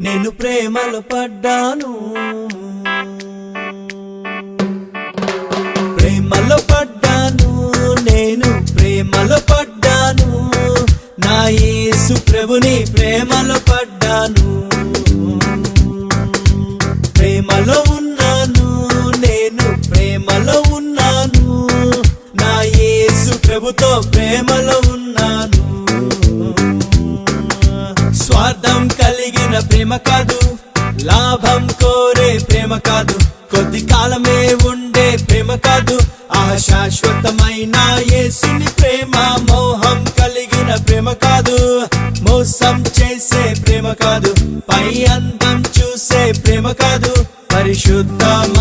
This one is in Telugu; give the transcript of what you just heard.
నేను ప్రేమలో పడ్డాను, ప్రేమలో పడ్డాను, నేను ప్రేమలో పడ్డాను, నా యేసు ప్రభుని ప్రేమలో పడ్డాను. ప్రేమలో ఉన్నాను, నేను ప్రేమలో ఉన్నాను, నా యేసు ప్రభుతో ప్రేమలో ఉన్నాను. స్వార్థం కలిగిన ప్రేమ కాదు, లాభం కోరే ప్రేమ కాదు, కొద్ది కాలమే ఉండే ప్రేమ కాదు, శాశ్వతమైన యేసుని ప్రేమ. మోహం కలిగిన ప్రేమ కాదు, మోసం చేసే ప్రేమ కాదు, పై అందం చూసే ప్రేమ కాదు, పరిశుద్ధమైన